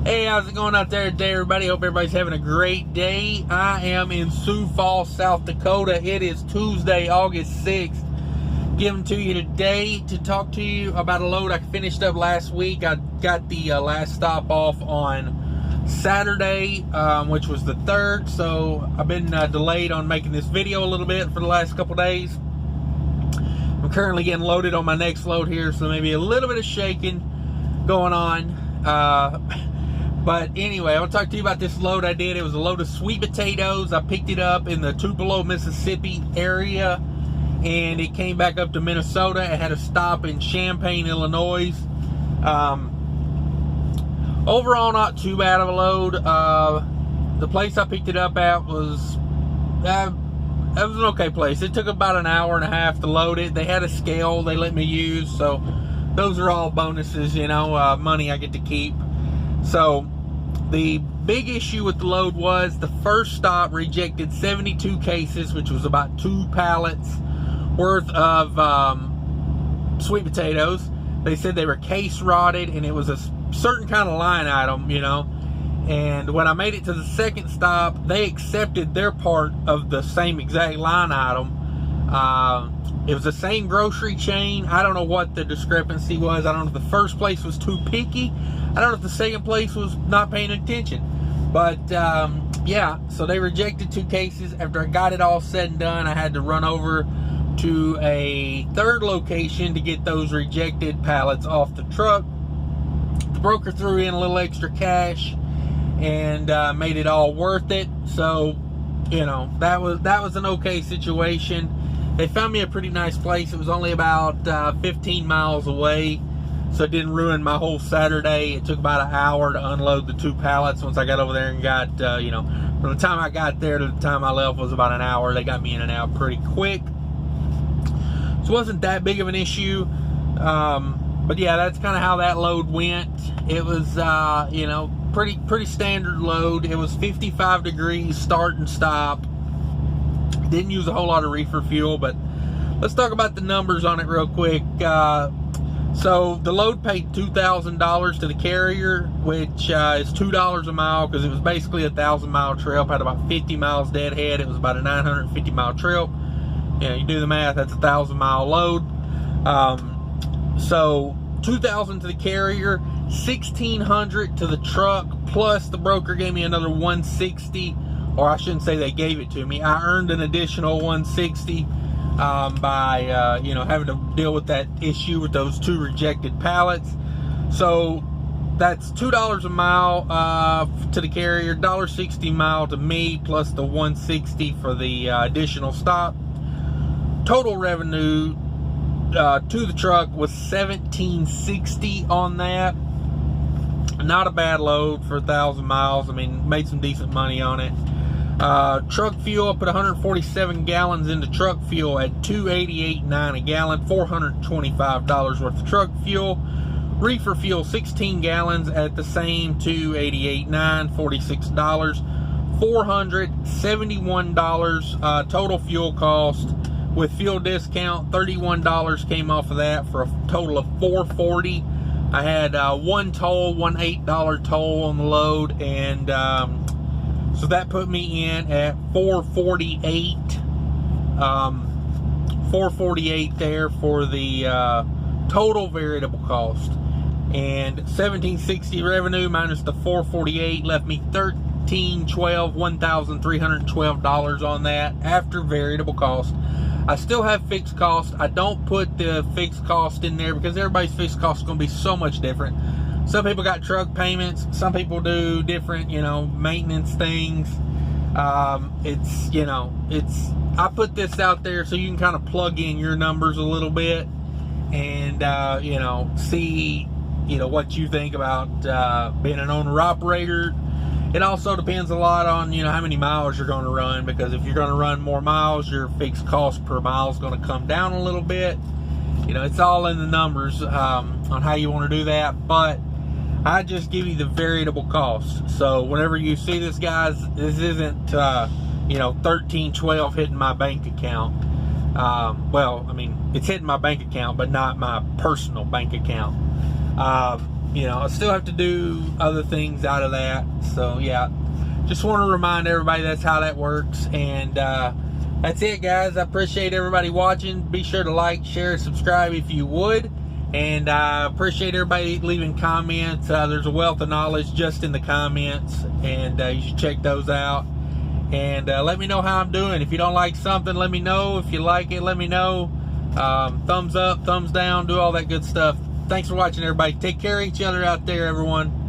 Hey, how's it going out there today, everybody? Hope everybody's having a great day. I am in Sioux Falls, South Dakota. It is Tuesday, August 6th. Giving to you today to talk to you about a load I finished up last week. I got the last stop off on Saturday, which was the 3rd. So I've been delayed on making this video a little bit for the last couple days. I'm currently getting loaded on my next load here, so maybe a little bit of shaking going on. But anyway, I'll talk to you about this load I did. It was a load of sweet potatoes. I picked it up in the Tupelo, Mississippi area, and it came back up to Minnesota. It had a stop in Champaign, Illinois. Overall, not too bad of a load. The place I picked it up at was an okay place. It took about an hour and a half to load it. They had a scale they let me use, so those are all bonuses, you know, money I get to keep. So the big issue with the load was the first stop rejected 72 cases, which was about 2 pallets worth of sweet potatoes. They said they were case rotted, and it was a certain kind of line item, you know. And when I made it to the second stop, they accepted their part of the same exact line item. It was the same grocery chain. I don't know what the discrepancy was. I don't know if the first place was too picky. I don't know if the second place was not paying attention. But yeah, so they rejected 2 cases. After I got it all said and done, I had to run over to a 3rd location to get those rejected pallets off the truck. The broker threw in a little extra cash and made it all worth it. So, you know, that was an okay situation. They found me a pretty nice place. It was only about 15 miles away, so it didn't ruin my whole Saturday. It took about an hour to unload the 2 pallets. Once I got over there and got, you know, from the time I got there to the time I left was about an hour. They got me in and out pretty quick. So it wasn't that big of an issue. But yeah, that's kind of how that load went. It was, you know, pretty standard load. It was 55 degrees start and stop. Didn't use a whole lot of reefer fuel, but let's talk about the numbers on it real quick. So the load paid $2,000 to the carrier, which is $2 a mile, because it was basically a 1,000-mile trip. Had about 50 miles deadhead. It was about a 950-mile trip. You know, you do the math, that's a 1,000-mile load. So $2,000 to the carrier, $1,600 to the truck, plus the broker gave me another $160. Or I shouldn't say they gave it to me. I earned an additional $160 by you know, having to deal with that issue with those 2 rejected pallets. So that's $2 a mile to the carrier, $1.60 a mile to me, plus the $160 for the additional stop. Total revenue to the truck was $1,760 on that. Not a bad load for 1,000 miles. I mean, made some decent money on it. Truck fuel, I put 147 gallons into truck fuel at $2.88.9 a gallon, $425 worth of truck fuel. Reefer fuel, 16 gallons at the same $2.88.9, $46, $471 total fuel cost. With fuel discount, $31 came off of that for a total of $440. I had one $8 toll on the load, and so that put me in at $448. $448 there for the total variable cost, and $1,760 revenue minus the $448 left me $1,312 on that after variable cost. I still have fixed cost. I don't put the fixed cost in there because everybody's fixed cost is going to be so much different. Some people got truck payments. Some people do different, you know, maintenance things. It's, you know, I put this out there so you can kind of plug in your numbers a little bit and, you know, see, you know, what you think about being an owner-operator. It also depends a lot on, you know, how many miles you're going to run, because if you're going to run more miles, your fixed cost per mile is going to come down a little bit. You know, it's all in the numbers on how you want to do that, but I just give you the variable cost. So whenever you see this, guys, this isn't, you know, 1312 hitting my bank account. Well, I mean, it's hitting my bank account, but not my personal bank account. I still have to do other things out of that. So yeah, just want to remind everybody that's how that works. And that's it, guys. I appreciate everybody watching. Be sure to like, share, subscribe if you would. And I appreciate everybody leaving comments. There's a wealth of knowledge just in the comments, and you should check those out. And let me know how I'm doing. If you don't like something, let me know. If you like it, let me know. Thumbs up, thumbs down, do all that good stuff. Thanks for watching, everybody. Take care of each other out there, everyone.